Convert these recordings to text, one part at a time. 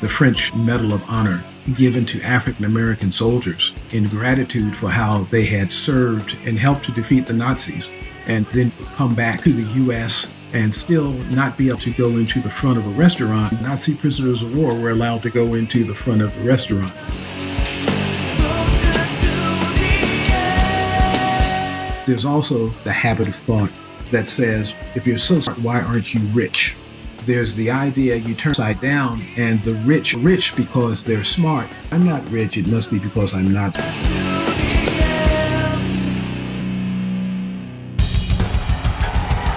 the French Medal of Honor given to African American soldiers in gratitude for how they had served and helped to defeat the Nazis, and then come back to the U.S. and still not be able to go into the front of a restaurant. Nazi prisoners of war were allowed to go into the front of the restaurant. There's also the habit of thought that says, if you're so smart, why aren't you rich? There's the idea you turn upside down and the rich because they're smart. I'm not rich, it must be because I'm not. I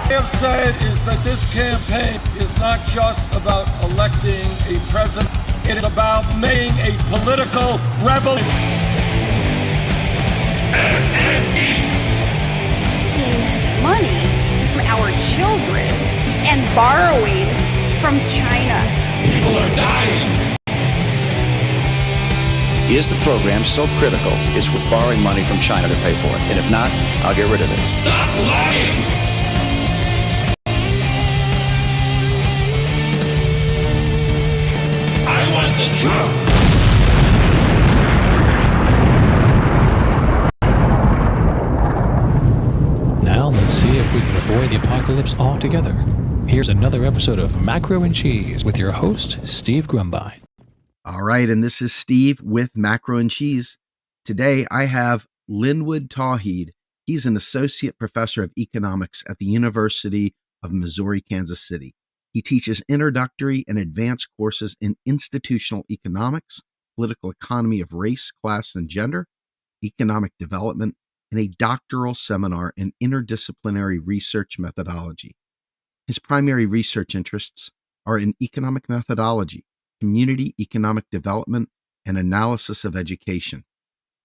have said is that this campaign is not just about electing a president, it is about making a political revolution. Money for our children and borrowing from China. People are dying. Is the program so critical it's worth borrowing money from China to pay for it? And if not, I'll get rid of it. Stop lying! I want the truth! Now let's see if we can avoid the apocalypse altogether. Here's another episode of Macro and Cheese with your host, Steve Grumbine. All right, and this is Steve with Macro and Cheese. Today I have Linwood Tauheed. He's an associate professor of economics at the University of Missouri, Kansas City. He teaches introductory and advanced courses in institutional economics, political economy of race, class, and gender, economic development, and a doctoral seminar in interdisciplinary research methodology. His primary research interests are in economic methodology, community economic development, and analysis of education.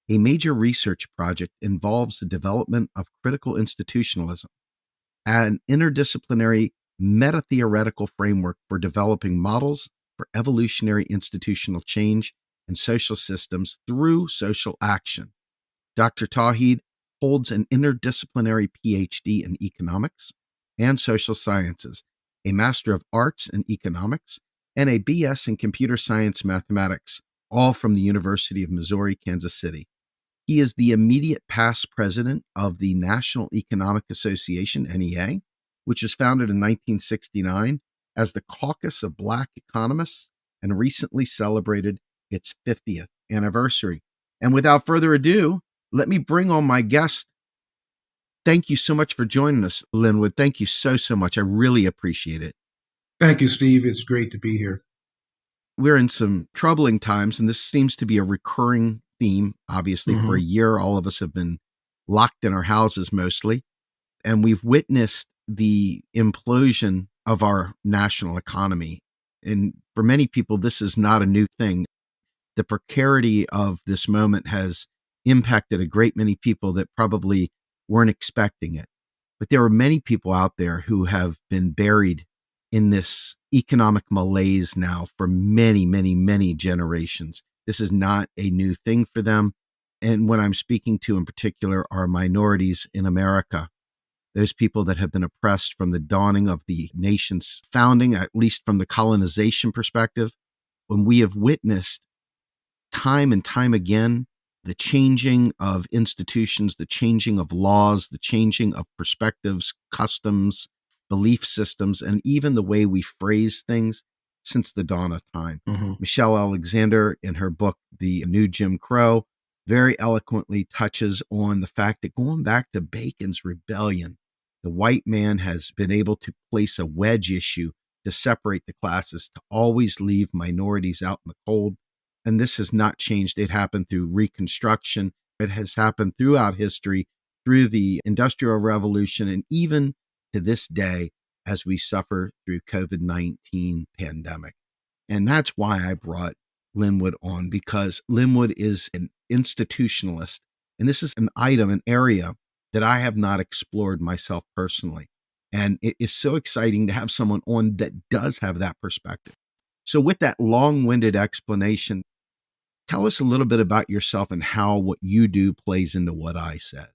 A major research project involves the development of critical institutionalism, an interdisciplinary meta-theoretical framework for developing models for evolutionary institutional change and social systems through social action. Dr. Tauheed holds an interdisciplinary PhD in economics and social sciences, a Master of Arts in economics, and a BS in computer science mathematics, all from the University of Missouri, Kansas City. He is the immediate past president of the National Economic Association, NEA, which was founded in 1969 as the Caucus of Black Economists and recently celebrated its 50th anniversary. And without further ado, let me bring on my guest. Thank you so much for joining us, Linwood. Thank you so much. I really appreciate it. Thank you, Steve. It's great to be here. We're in some troubling times, and this seems to be a recurring theme. Obviously, for a year, all of us have been locked in our houses mostly, and we've witnessed the implosion of our national economy. And for many people, this is not a new thing. The precarity of this moment has impacted a great many people that probably weren't expecting it. But there are many people out there who have been buried in this economic malaise now for many generations. This is not a new thing for them. And what I'm speaking to in particular are minorities in America, those people that have been oppressed from the dawning of the nation's founding, at least from the colonization perspective, when we have witnessed time and time again the changing of institutions, the changing of laws, the changing of perspectives, customs, belief systems, and even the way we phrase things since the dawn of time. Michelle Alexander, in her book, The New Jim Crow, very eloquently touches on the fact that going back to Bacon's rebellion, the white man has been able to place a wedge issue to separate the classes, to always leave minorities out in the cold. And this has not changed. It happened through Reconstruction. It has happened throughout history, through the Industrial Revolution, and even to this day as we suffer through COVID-19 pandemic. And that's why I brought Linwood on, because Linwood is an institutionalist. And this is an area that I have not explored myself personally. And it is so exciting to have someone on that does have that perspective. So with that long-winded explanation, tell us a little bit about yourself and how what you do plays into what I said.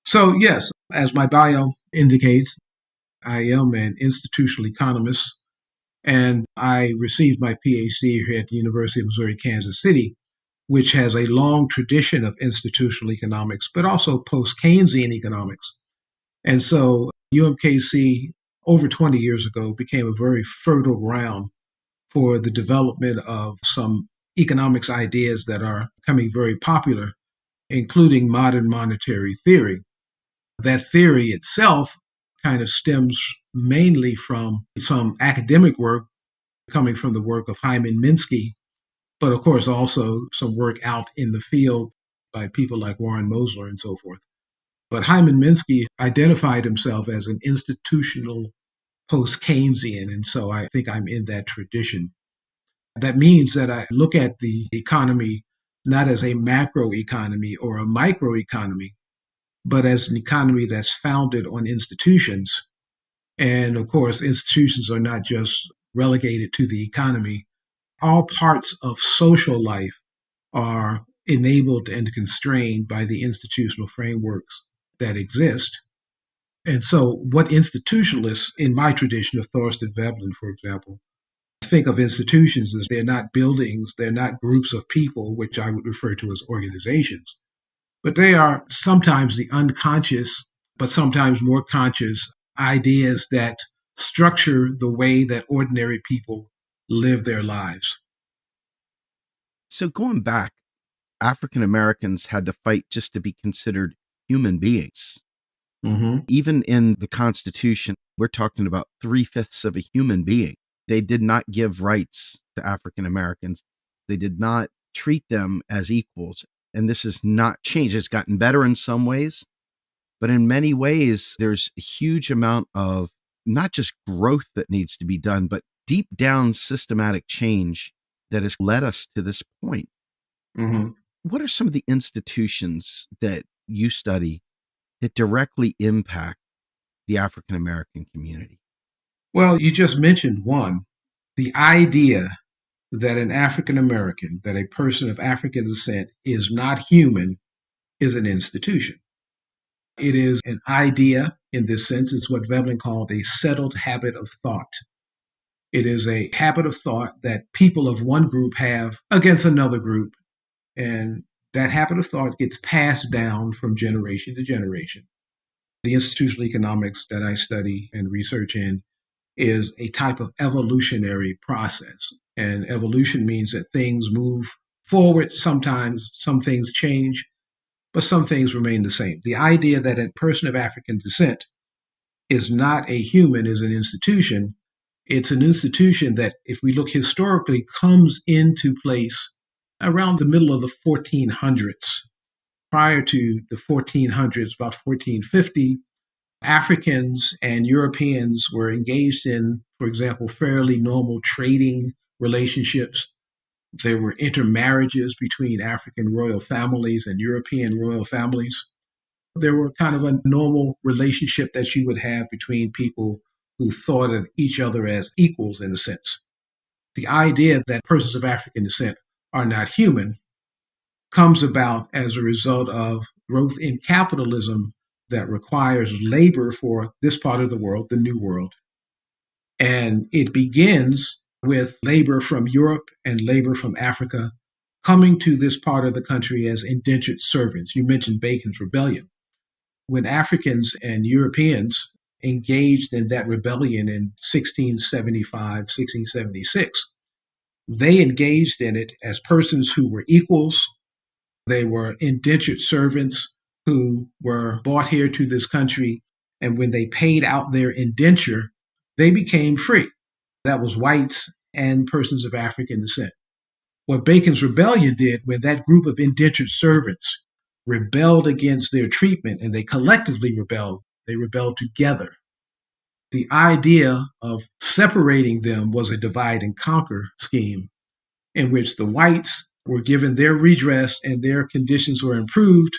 So yes, as my bio indicates, I am an institutional economist. And I received my PhD here at the University of Missouri, Kansas City, which has a long tradition of institutional economics, but also post-Keynesian economics. And so UMKC, over 20 years ago, became a very fertile ground for the development of some economics ideas that are becoming very popular, including modern monetary theory. That theory itself kind of stems mainly from some academic work coming from the work of Hyman Minsky, but of course also some work out in the field by people like Warren Mosler and so forth. But Hyman Minsky identified himself as an institutional post-Keynesian, and so I think I'm in that tradition. That means that I look at the economy not as a macroeconomy or a microeconomy, but as an economy that's founded on institutions. And of course, institutions are not just relegated to the economy. All parts of social life are enabled and constrained by the institutional frameworks that exist. And so, what institutionalists, in my tradition of Thorstein Veblen, for example, think of institutions as they're not buildings, they're not groups of people, which I would refer to as organizations, but they are sometimes the unconscious, but sometimes more conscious ideas that structure the way that ordinary people live their lives. So going back, African Americans had to fight just to be considered human beings. Mm-hmm. Even in the Constitution, we're talking about 3/5 of a human being. They did not give rights to African Americans. They did not treat them as equals. And this has not changed. It's gotten better in some ways, but in many ways, there's a huge amount of not just growth that needs to be done, but deep down systematic change that has led us to this point. Mm-hmm. What are some of the institutions that you study that directly impact the African American community? Well, you just mentioned one, the idea that an African American, that a person of African descent is not human, is an institution. It is an idea in this sense. It's what Veblen called a settled habit of thought. It is a habit of thought that people of one group have against another group. And that habit of thought gets passed down from generation to generation. The institutional economics that I study and research in is a type of evolutionary process. And evolution means that things move forward. Sometimes some things change, but some things remain the same. The idea that a person of African descent is not a human is an institution. It's an institution that, if we look historically, comes into place around the middle of the 1400s. Prior to the 1400s, about 1450, Africans and Europeans were engaged in, for example, fairly normal trading relationships. There were intermarriages between African royal families and European royal families. There were kind of a normal relationship that you would have between people who thought of each other as equals in a sense. The idea that persons of African descent are not human comes about as a result of growth in capitalism that requires labor for this part of the world, the New World. And it begins with labor from Europe and labor from Africa coming to this part of the country as indentured servants. You mentioned Bacon's Rebellion. When Africans and Europeans engaged in that rebellion in 1675, 1676, they engaged in it as persons who were equals. They were indentured servants who were brought here to this country. And when they paid out their indenture, they became free. That was whites and persons of African descent. What Bacon's Rebellion did, when that group of indentured servants rebelled against their treatment, and they collectively rebelled, they rebelled together. The idea of separating them was a divide and conquer scheme in which the whites were given their redress and their conditions were improved,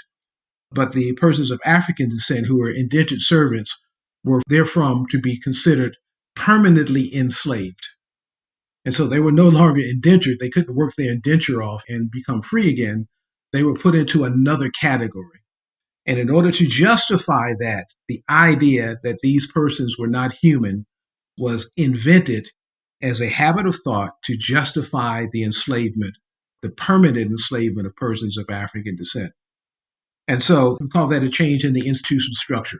but the persons of African descent who were indentured servants were therefrom to be considered permanently enslaved. And so they were no longer indentured. They couldn't work their indenture off and become free again. They were put into another category. And in order to justify that, the idea that these persons were not human was invented as a habit of thought to justify the enslavement, the permanent enslavement of persons of African descent. And so we call that a change in the institutional structure.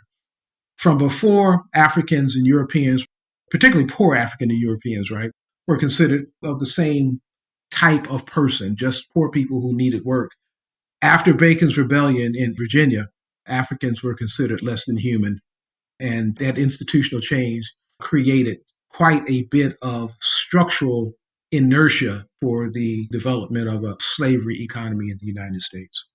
From before, Africans and Europeans, particularly poor African and Europeans, right, were considered of the same type of person, just poor people who needed work. After Bacon's Rebellion in Virginia, Africans were considered less than human. And that institutional change created quite a bit of structural inertia for the development of a slavery economy in the United States.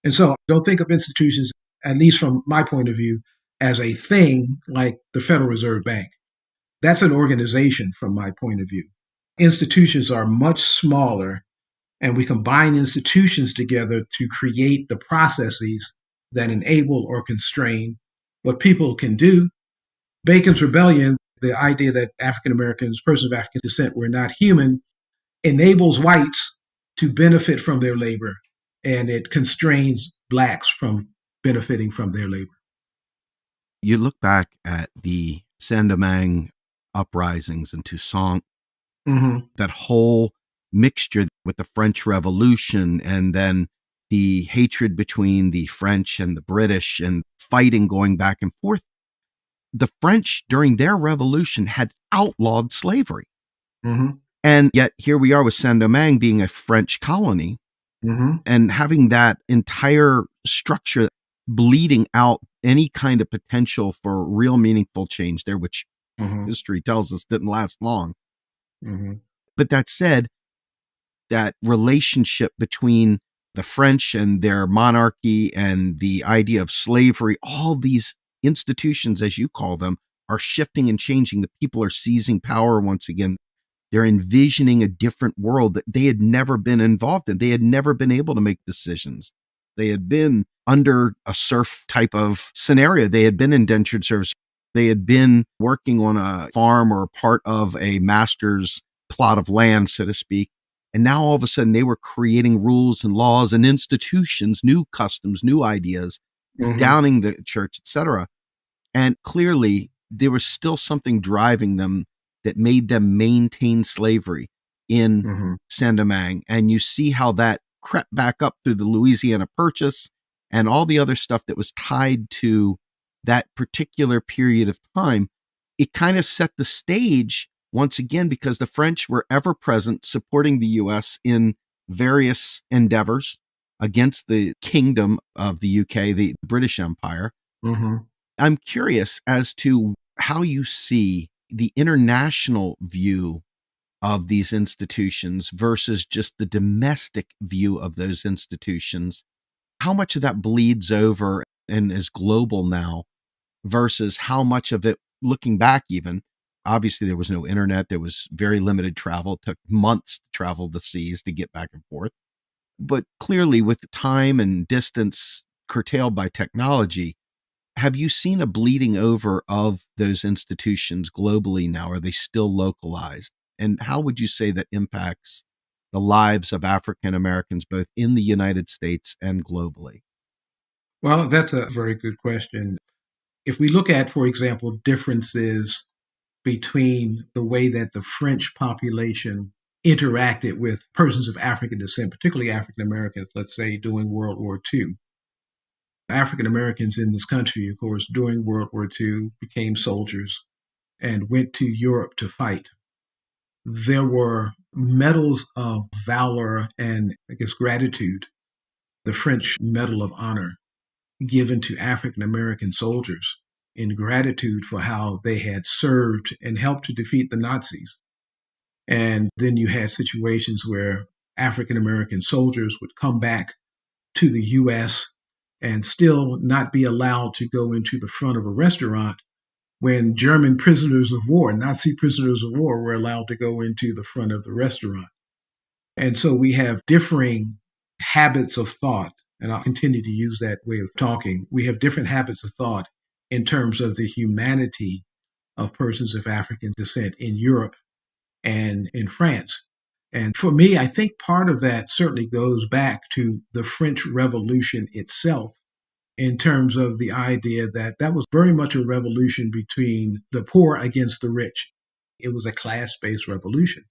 And so don't think of institutions, at least from my point of view, as a thing like the Federal Reserve Bank. That's an organization from my point of view. Institutions are much smaller, and we combine institutions together to create the processes that enable or constrain what people can do. Bacon's Rebellion, the idea that African Americans, persons of African descent, were not human, enables whites to benefit from their labor, and it constrains blacks from benefiting from their labor. You look back at the Saint-Domingue uprisings in Toussaint, that whole mixture with the French Revolution, and then the hatred between the French and the British and fighting going back and forth. The French, during their revolution, had outlawed slavery. And yet here we are with Saint-Domingue being a French colony and having that entire structure bleeding out any kind of potential for real meaningful change there, which history tells us didn't last long. But that said, that relationship between the French and their monarchy and the idea of slavery, all these institutions, as you call them, are shifting and changing. The people are seizing power once again. They're envisioning a different world that they had never been involved in. They had never been able to make decisions. They had been under a serf type of scenario. They had been indentured servants. They had been working on a farm or part of a master's plot of land, so to speak. And now all of a sudden they were creating rules and laws and institutions, new customs, new ideas, downing the church, etc. And clearly there was still something driving them that made them maintain slavery in Saint-Domingue. And you see how that crept back up through the Louisiana Purchase and all the other stuff that was tied to that particular period of time. It kind of set the stage once again, because the French were ever present supporting the U.S. in various endeavors against the kingdom of the UK, the British Empire. I'm curious as to how you see the international view of these institutions versus just the domestic view of those institutions. How much of that bleeds over and is global now versus how much of it, looking back even, obviously there was no internet, there was very limited travel, it took months to travel the seas to get back and forth. But clearly with time and distance curtailed by technology, have you seen a bleeding over of those institutions globally now? Are they still localized? And how would you say that impacts the lives of African Americans, both in the United States and globally? Well, that's a very good question. If we look at, for example, differences between the way that the French population interacted with persons of African descent, particularly African Americans, let's say during World War II. African Americans in this country, of course, during World War II became soldiers and went to Europe to fight. There were medals of valor and, I guess, gratitude, the French Medal of Honor, given to African American soldiers in gratitude for how they had served and helped to defeat the Nazis. And then you had situations where African American soldiers would come back to the US and still not be allowed to go into the front of a restaurant when German prisoners of war, Nazi prisoners of war, were allowed to go into the front of the restaurant. And so we have differing habits of thought, and I'll continue to use that way of talking. We have different habits of thought in terms of the humanity of persons of African descent in Europe and in France. And for me, I think part of that certainly goes back to the French Revolution itself, in terms of the idea that that was very much a revolution between the poor against the rich. It was a class-based revolution.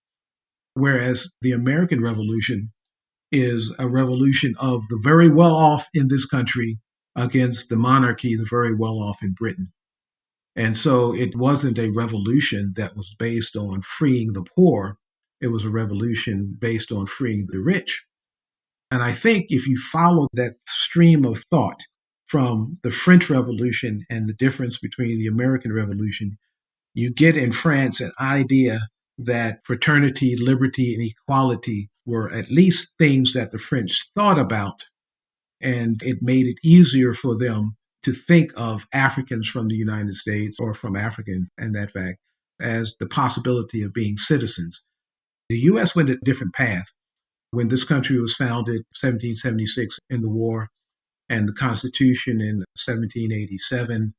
Whereas the American Revolution is a revolution of the very well off in this country against the monarchy, the very well off in Britain. And so it wasn't a revolution that was based on freeing the poor. It was a revolution based on freeing the rich. And I think if you follow that stream of thought from the French Revolution and the difference between the American Revolution, you get in France an idea that fraternity, liberty, and equality were at least things that the French thought about, and it made it easier for them to think of Africans from the United States or from Africans, and that fact, as the possibility of being citizens. The U.S. went a different path. When this country was founded, 1776 in the war, and the Constitution in 1787,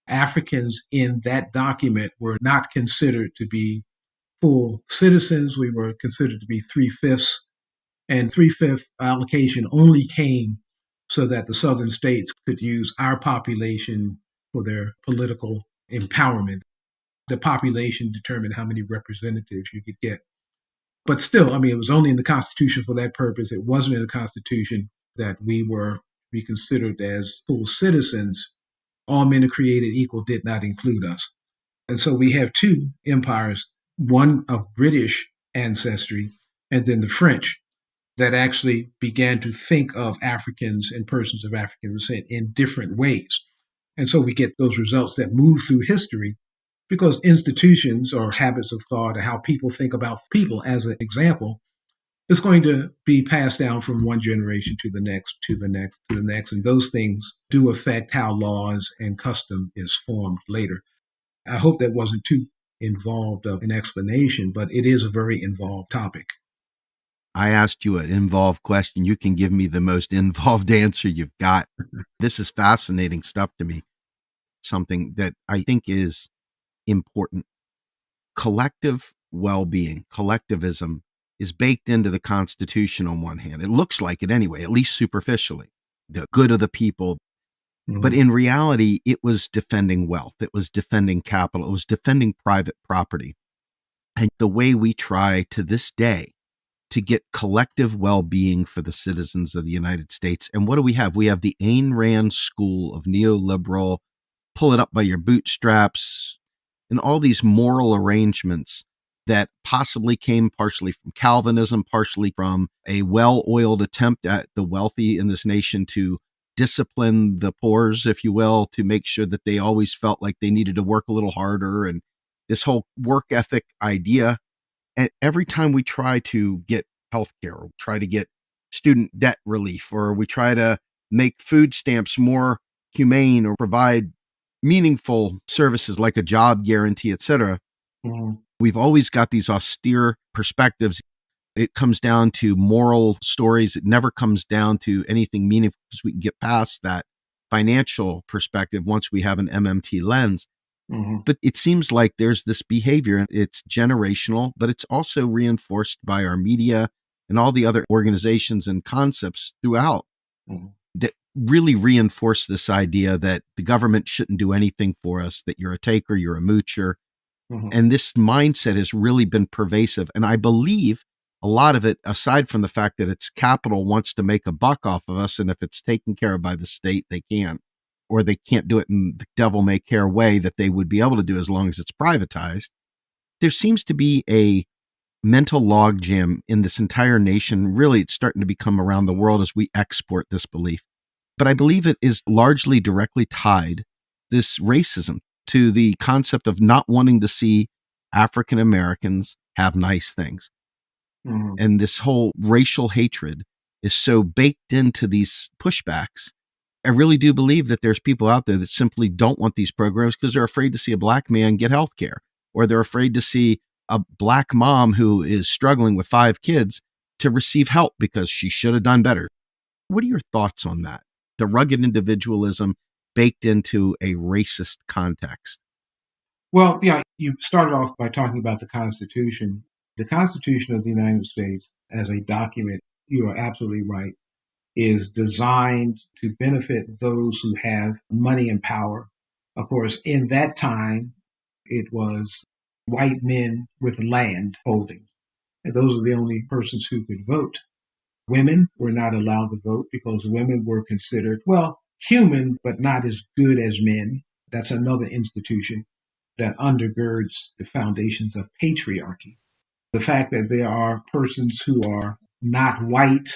Africans in that document were not considered to be full citizens. We were considered to be three-fifths, and three-fifth allocation only came so that the southern states could use our population for their political empowerment. The population determined how many representatives you could get. But still, I mean, it was only in the Constitution for that purpose. It wasn't in the Constitution that we were be considered as full citizens. All men are created equal did not include us. And so we have two empires, one of British ancestry and then the French, that actually began to think of Africans and persons of African descent in different ways. And so we get those results that move through history because institutions or habits of thought or how people think about people, as an example, is going to be passed down from one generation to the next, to the next, to the next. And those things do affect how laws and custom is formed later. I hope that wasn't too involved of an explanation, but it is a very involved topic. I asked you an involved question. You can give me the most involved answer you've got. This is fascinating stuff to me. Something that I think is important. Collective well-being, collectivism is baked into the Constitution on one hand. It looks like it anyway, at least superficially, the good of the people. Mm-hmm. But in reality, it was defending wealth. It was defending capital. It was defending private property. And the way we try to this day to get collective well-being for the citizens of the United States. And what do we have? We have the Ayn Rand school of neoliberal, pull it up by your bootstraps, and all these moral arrangements that possibly came partially from Calvinism, partially from a well-oiled attempt at the wealthy in this nation to discipline the poors, if you will, to make sure that they always felt like they needed to work a little harder, and this whole work ethic idea. And every time we try to get healthcare, or try to get student debt relief, or we try to make food stamps more humane or provide meaningful services like a job guarantee, etc., we've always got these austere perspectives. It comes down to moral stories. It never comes down to anything meaningful because we can get past that financial perspective once we have an MMT lens. Mm-hmm. But it seems like there's this behavior. It's generational, but it's also reinforced by our media and all the other organizations and concepts throughout that really reinforce this idea that the government shouldn't do anything for us, that you're a taker, you're a moocher. Mm-hmm. And this mindset has really been pervasive. And I believe a lot of it, aside from the fact that it's capital wants to make a buck off of us, and if it's taken care of by the state, they can. Or they can't do it in the devil may care way that they would be able to do as long as it's privatized. There seems to be a mental logjam in this entire nation. Really, it's starting to become around the world as we export this belief. But I believe it is largely directly tied, this racism, to the concept of not wanting to see African Americans have nice things. Mm-hmm. And this whole racial hatred is so baked into these pushbacks. I really do believe that there's people out there that simply don't want these programs because they're afraid to see a black man get health care, or they're afraid to see a black mom who is struggling with 5 kids to receive help because she should have done better. What are your thoughts on that? The rugged individualism baked into a racist context. Well, yeah, you started off by talking about the Constitution. The Constitution of the United States as a document, you are absolutely right, is designed to benefit those who have money and power. Of course, in that time, it was white men with land holdings. And those are the only persons who could vote. Women were not allowed to vote because women were considered, well, human, but not as good as men. That's another institution that undergirds the foundations of patriarchy. The fact that there are persons who are not white,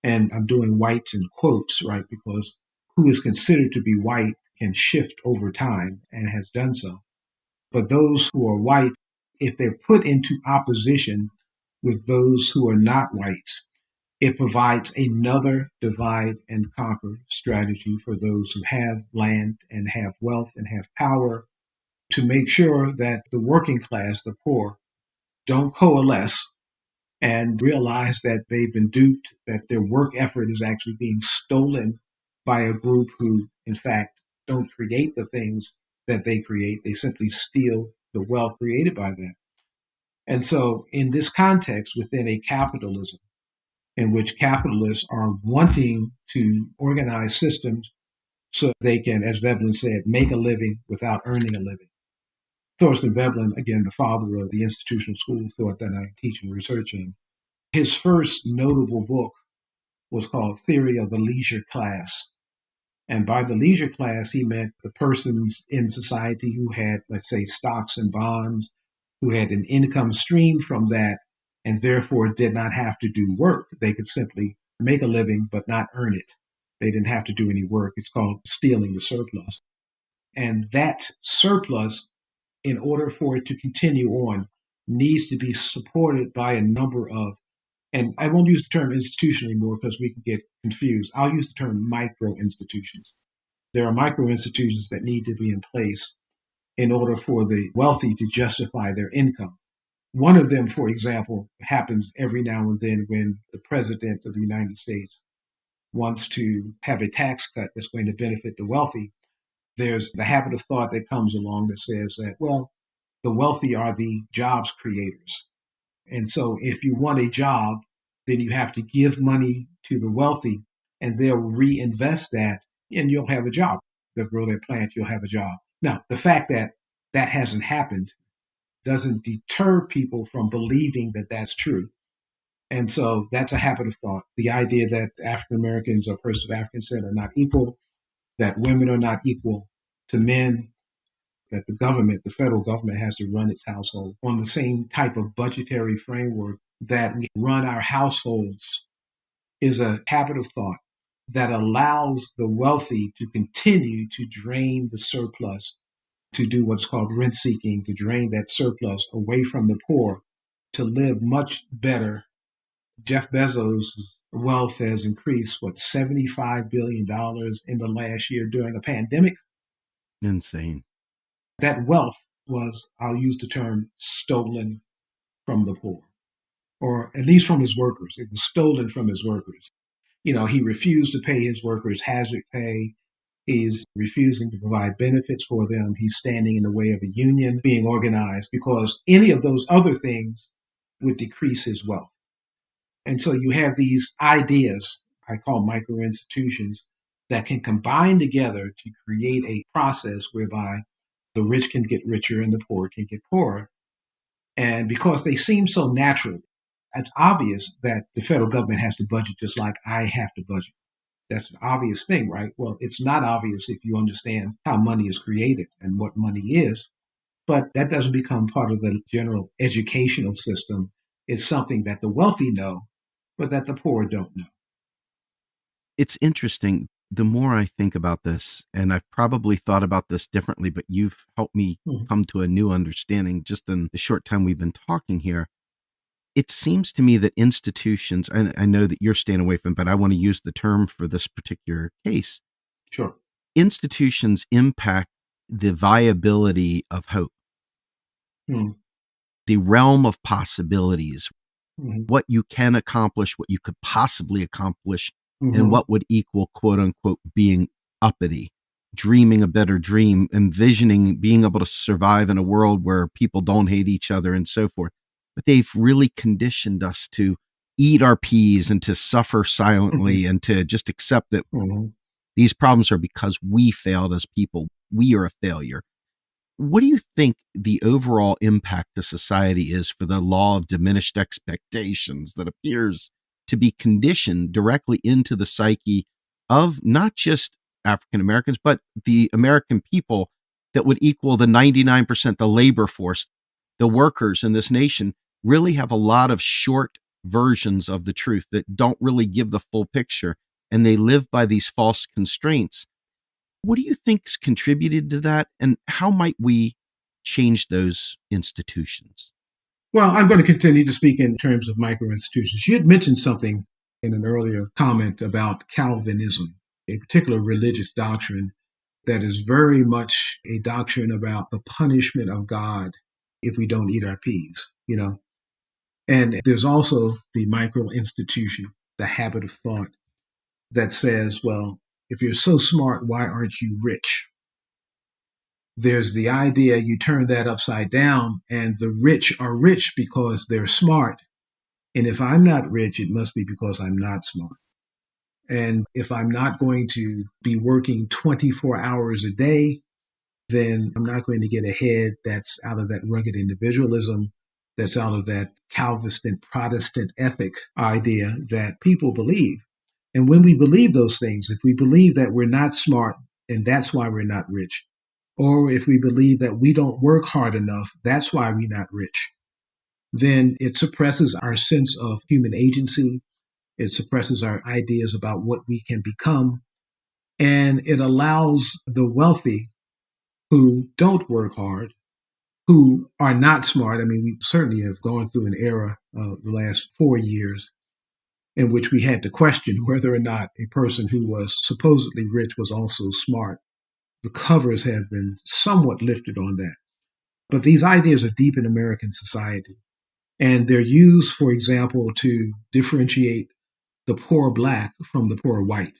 and I'm doing whites in quotes, right, because who is considered to be white can shift over time and has done so. But those who are white, if they're put into opposition with those who are not whites, it provides another divide and conquer strategy for those who have land and have wealth and have power to make sure that the working class, the poor, don't coalesce and realize that they've been duped, that their work effort is actually being stolen by a group who, in fact, don't create the things that they create. They simply steal the wealth created by them. And so, in this context, within a capitalism, in which capitalists are wanting to organize systems so they can, as Veblen said, make a living without earning a living. Thorstein Veblen, again, the father of the institutional school of thought that I teach and research in, his first notable book was called Theory of the Leisure Class. And by the leisure class, he meant the persons in society who had, let's say, stocks and bonds, who had an income stream from that, and therefore did not have to do work. They could simply make a living but not earn it. They didn't have to do any work. It's called stealing the surplus. And that surplus, in order for it to continue on, needs to be supported by a number of, and I won't use the term institution anymore because we can get confused. I'll use the term micro institutions. There are micro institutions that need to be in place in order for the wealthy to justify their income. One of them, for example, happens every now and then when the president of the United States wants to have a tax cut that's going to benefit the wealthy. There's the habit of thought that comes along that says that, well, the wealthy are the jobs creators. And so if you want a job, then you have to give money to the wealthy and they'll reinvest that and you'll have a job. They'll grow their plant, you'll have a job. Now, the fact that that hasn't happened doesn't deter people from believing that that's true. And so that's a habit of thought. The idea that African Americans or persons of African descent are not equal, that women are not equal to men, that the government, the federal government, has to run its household on the same type of budgetary framework that we run our households is a habit of thought that allows the wealthy to continue to drain the surplus, to do what's called rent seeking, to drain that surplus away from the poor, to live much better. Jeff Bezos' wealth has increased, $75 billion in the last year during a pandemic. Insane. That wealth was, I'll use the term, stolen from the poor, or at least from his workers. It was stolen from his workers. You know, he refused to pay his workers hazard pay. He's refusing to provide benefits for them. He's standing in the way of a union being organized because any of those other things would decrease his wealth. And so you have these ideas, I call micro institutions, that can combine together to create a process whereby the rich can get richer and the poor can get poorer. And because they seem so natural, it's obvious that the federal government has to budget just like I have to budget. That's an obvious thing, right? Well, it's not obvious if you understand how money is created and what money is, but that doesn't become part of the general educational system. It's something that the wealthy know, but that the poor don't know. It's interesting. The more I think about this, and I've probably thought about this differently, but you've helped me come to a new understanding just in the short time we've been talking here. It seems to me that institutions, and I know that you're staying away from, but I want to use the term for this particular case. Sure. Institutions impact the viability of hope, the realm of possibilities, what you can accomplish, what you could possibly accomplish, and what would equal, quote unquote, being uppity, dreaming a better dream, envisioning being able to survive in a world where people don't hate each other and so forth. But they've really conditioned us to eat our peas and to suffer silently and to just accept that these problems are because we failed as people. We are a failure. What do you think the overall impact to society is for the law of diminished expectations that appears to be conditioned directly into the psyche of not just African Americans, but the American people that would equal the 99%, the labor force? The workers in this nation really have a lot of short versions of the truth that don't really give the full picture, and they live by these false constraints. What do you think's contributed to that, and how might we change those institutions? Well, I'm going to continue to speak in terms of micro-institutions. You had mentioned something in an earlier comment about Calvinism, a particular religious doctrine that is very much a doctrine about the punishment of God if we don't eat our peas. And there's also the micro-institution, the habit of thought that says, well, if you're so smart, why aren't you rich? There's the idea you turn that upside down, and the rich are rich because they're smart. And if I'm not rich, it must be because I'm not smart. And if I'm not going to be working 24 hours a day, then I'm not going to get ahead. That's out of that rugged individualism. That's out of that Calvinist and Protestant ethic idea that people believe. And when we believe those things, if we believe that we're not smart and that's why we're not rich, or if we believe that we don't work hard enough, that's why we're not rich, then it suppresses our sense of human agency. It suppresses our ideas about what we can become. And it allows the wealthy who don't work hard, who are not smart. I mean, we certainly have gone through an era of the last 4 years in which we had to question whether or not a person who was supposedly rich was also smart. The covers have been somewhat lifted on that. But these ideas are deep in American society. And they're used, for example, to differentiate the poor Black from the poor white,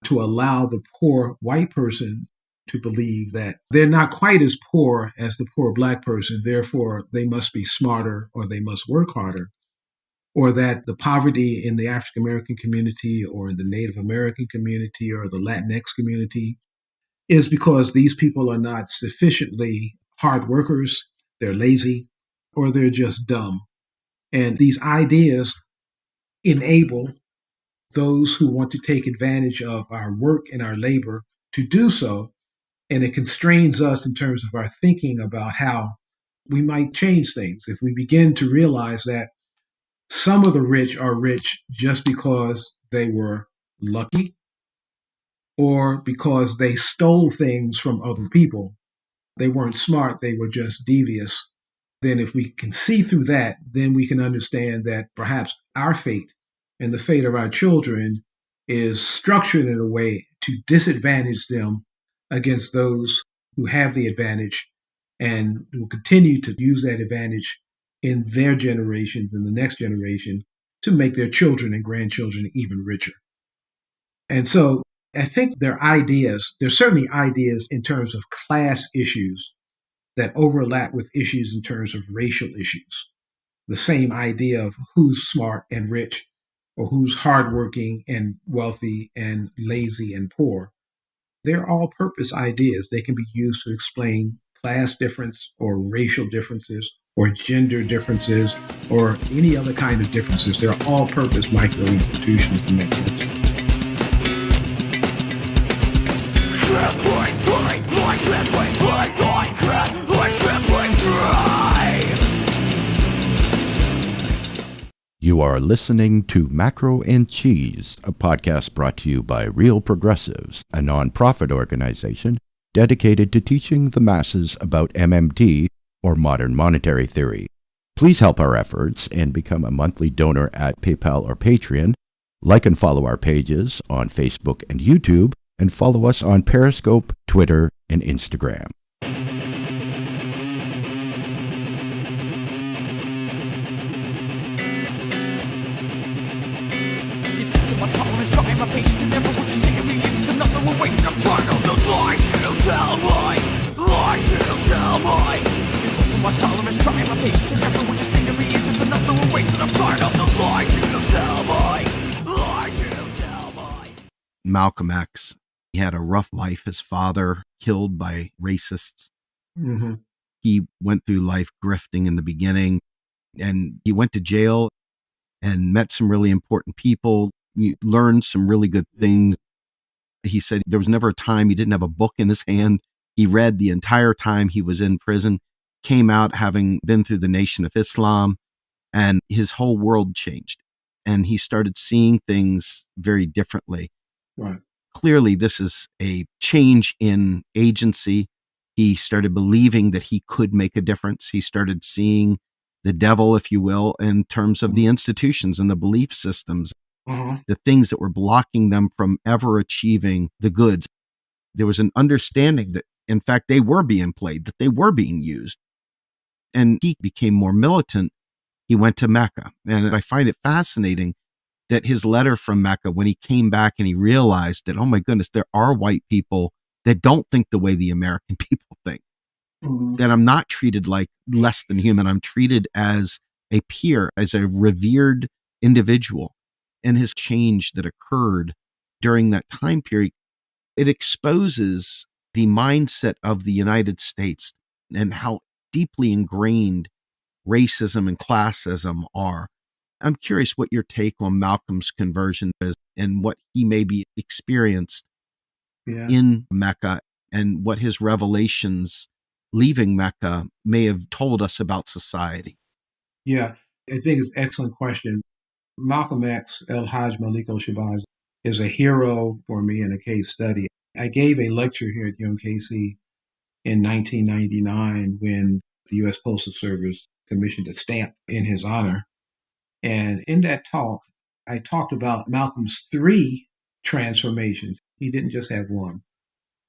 to allow the poor white person to believe that they're not quite as poor as the poor Black person, therefore they must be smarter or they must work harder, or that the poverty in the African American community or in the Native American community or the Latinx community is because these people are not sufficiently hard workers, they're lazy, or they're just dumb. And these ideas enable those who want to take advantage of our work and our labor to do so. And it constrains us in terms of our thinking about how we might change things. If we begin to realize that some of the rich are rich just because they were lucky or because they stole things from other people. They weren't smart, they were just devious. Then if we can see through that, then we can understand that perhaps our fate and the fate of our children is structured in a way to disadvantage them against those who have the advantage and will continue to use that advantage in their generations and the next generation to make their children and grandchildren even richer. And so I think there's certainly ideas in terms of class issues that overlap with issues in terms of racial issues. The same idea of who's smart and rich, or who's hardworking and wealthy and lazy and poor. They're all purpose ideas. They can be used to explain class difference or racial differences or gender differences or any other kind of differences. They're all purpose micro institutions in that sense. You are listening to Macro and Cheese, a podcast brought to you by Real Progressives, a nonprofit organization dedicated to teaching the masses about MMT, or modern monetary theory. Please help our efforts and become a monthly donor at PayPal or Patreon. Like and follow our pages on Facebook and YouTube, and follow us on Periscope, Twitter, and Instagram. Malcolm X, he had a rough life. His father killed by racists. Mm-hmm. He went through life grifting in the beginning, and he went to jail and met some really important people. He learned some really good things. He said there was never a time he didn't have a book in his hand. He read the entire time he was in prison, came out having been through the Nation of Islam, and his whole world changed. And he started seeing things very differently. Right. Clearly, this is a change in agency. He started believing that he could make a difference. He started seeing the devil, if you will, in terms of the institutions and the belief systems, the things that were blocking them from ever achieving the goods. There was an understanding that, in fact, they were being played, that they were being used. And he became more militant. He went to Mecca. And I find it fascinating that his letter from Mecca, when he came back and he realized that, oh my goodness, there are white people that don't think the way the American people think, that I'm not treated like less than human. I'm treated as a peer, as a revered individual. And his change that occurred during that time period, it exposes the mindset of the United States and how deeply ingrained racism and classism are. I'm curious what your take on Malcolm's conversion is and what he maybe experienced in Mecca and what his revelations leaving Mecca may have told us about society. Yeah, I think it's an excellent question. Malcolm X, El Hajj Malik Shabazz, is a hero for me in a case study. I gave a lecture here at UMKC in 1999 when the U.S. Postal Service commissioned a stamp in his honor. And in that talk, I talked about Malcolm's three transformations. He didn't just have one.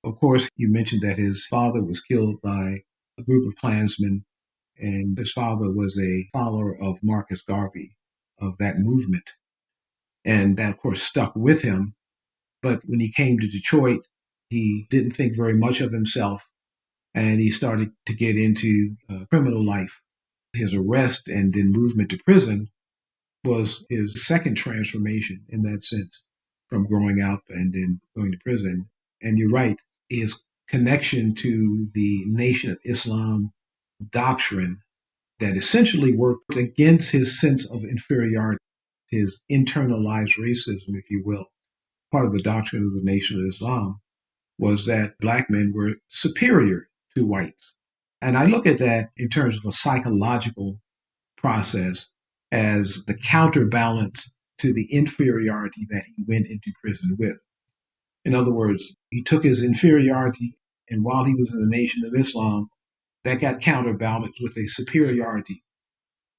Of course, you mentioned that his father was killed by a group of Klansmen, and his father was a follower of Marcus Garvey, of that movement. And that, of course, stuck with him. But when he came to Detroit, he didn't think very much of himself, and he started to get into criminal life. His arrest and then movement to prison was his second transformation in that sense, from growing up and then going to prison. And you're right, his connection to the Nation of Islam doctrine that essentially worked against his sense of inferiority, his internalized racism, if you will. Part of the doctrine of the Nation of Islam was that black men were superior to whites. And I look at that in terms of a psychological process as the counterbalance to the inferiority that he went into prison with. In other words, he took his inferiority, and while he was in the Nation of Islam, that got counterbalanced with a superiority,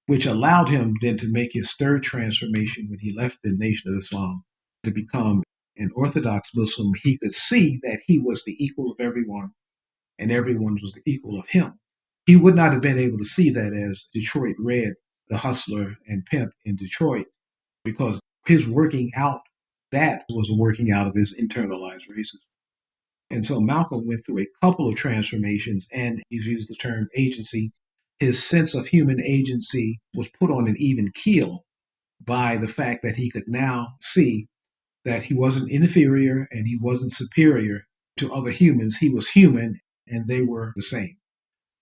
which allowed him then to make his third transformation when he left the Nation of Islam to become an Orthodox Muslim. He could see that he was the equal of everyone, and everyone was the equal of him. He would not have been able to see that as Detroit Red, the hustler and pimp in Detroit, because his working out, that was a working out of his internalized racism. And so Malcolm went through a couple of transformations, and he's used the term agency. His sense of human agency was put on an even keel by the fact that he could now see that he wasn't inferior and he wasn't superior to other humans. He was human and they were the same.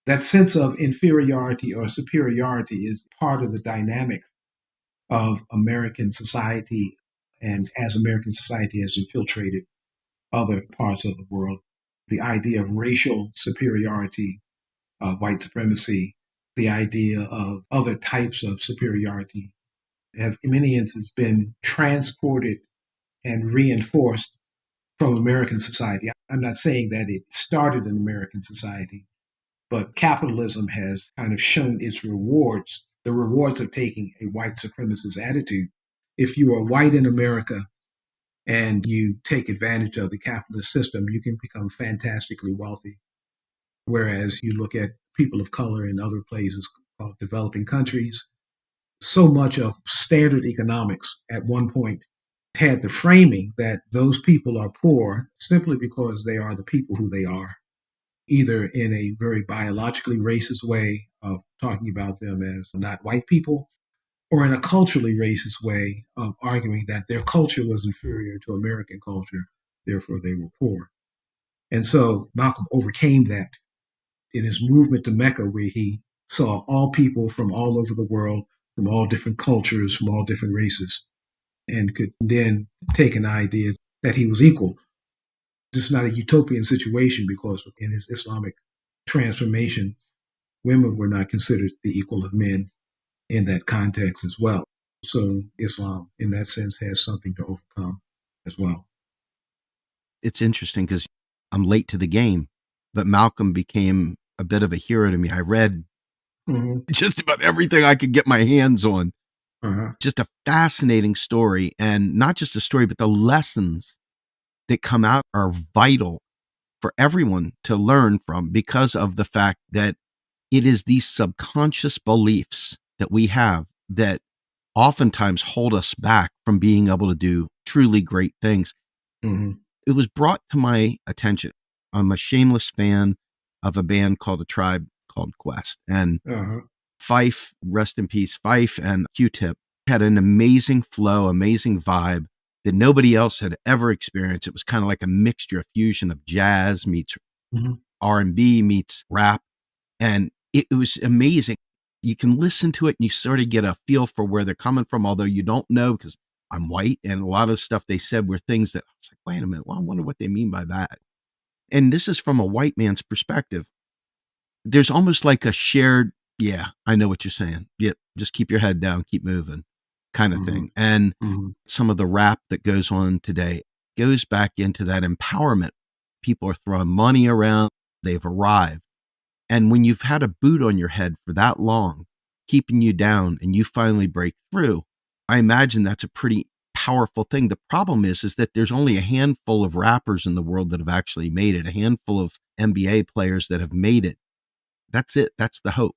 That sense of inferiority or superiority is part of the dynamic of American society, and as American society has infiltrated other parts of the world. The idea of racial superiority, white supremacy, the idea of other types of superiority have in many instances been transported and reinforced from American society. I'm not saying that it started in American society, but capitalism has kind of shown its rewards, the rewards of taking a white supremacist attitude. If you are white in America and you take advantage of the capitalist system, you can become fantastically wealthy. Whereas you look at people of color in other places called developing countries, so much of standard economics at one point had the framing that those people are poor simply because they are the people who they are, either in a very biologically racist way of talking about them as not white people, or in a culturally racist way of arguing that their culture was inferior to American culture, therefore they were poor. And so Malcolm overcame that in his movement to Mecca, where he saw all people from all over the world, from all different cultures, from all different races, and could then take an idea that he was equal. This is not a utopian situation because in his Islamic transformation, women were not considered the equal of men in that context as well. So Islam, in that sense, has something to overcome as well. It's interesting because I'm late to the game, but Malcolm became a bit of a hero to me. I read just about everything I could get my hands on. Just a fascinating story, and not just a story, but the lessons that come out are vital for everyone to learn from, because of the fact that it is these subconscious beliefs that we have that oftentimes hold us back from being able to do truly great things. It was brought to my attention. I'm a shameless fan of a band called A Tribe Called Quest, and Fife, rest in peace, Fife and Q-Tip had an amazing flow, amazing vibe that nobody else had ever experienced. It was kind of like a mixture, a fusion of jazz meets R&B meets rap. And it was amazing. You can listen to it and you sort of get a feel for where they're coming from, although you don't know, because I'm white. And a lot of the stuff they said were things that I was like, wait a minute, well, I wonder what they mean by that. And this is from a white man's perspective. There's almost like a shared, yeah, I know what you're saying. Yeah, just keep your head down, keep moving kind of thing. And some of the rap that goes on today goes back into that empowerment. People are throwing money around. They've arrived. And when you've had a boot on your head for that long, keeping you down, and you finally break through, I imagine that's a pretty powerful thing. The problem is that there's only a handful of rappers in the world that have actually made it, a handful of NBA players that have made it. That's it. That's the hope.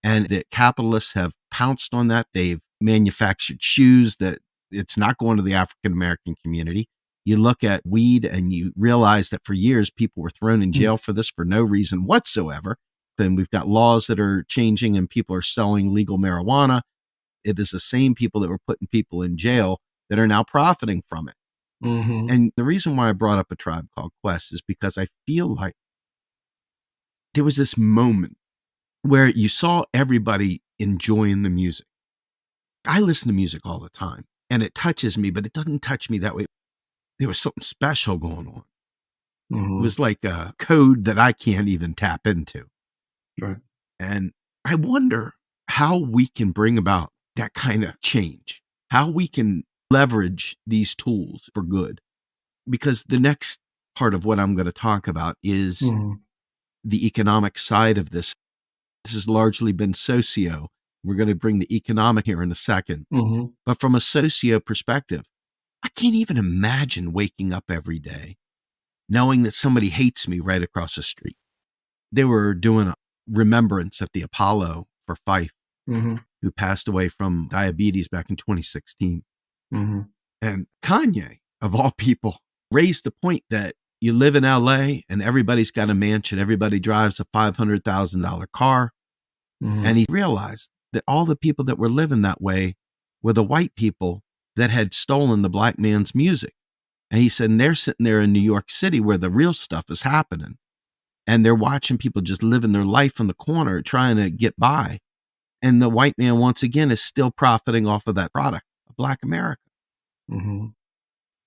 And the capitalists have pounced on that. They've manufactured shoes that it's not going to the African-American community. You look at weed and you realize that for years, people were thrown in jail for this for no reason whatsoever. Then we've got laws that are changing and people are selling legal marijuana. It is the same people that were putting people in jail that are now profiting from it. And the reason why I brought up A Tribe Called Quest is because I feel like there was this moment where you saw everybody enjoying the music. I listen to music all the time and it touches me, but it doesn't touch me that way. There was something special going on. It was like a code that I can't even tap into. And I wonder how we can bring about that kind of change, how we can leverage these tools for good. Because the next part of what I'm going to talk about is the economic side of this. This has largely been socio. We're going to bring the economic here in a second. But from a socio perspective, I can't even imagine waking up every day knowing that somebody hates me right across the street. They were doing a remembrance at the Apollo for Fife, who passed away from diabetes back in 2016. And Kanye, of all people, raised the point that you live in LA and everybody's got a mansion, everybody drives a $500,000 car. And he realized that all the people that were living that way were the white people that had stolen the black man's music. And he said, and they're sitting there in New York City where the real stuff is happening. And they're watching people just living their life on the corner trying to get by. And the white man, once again, is still profiting off of that product of Black America.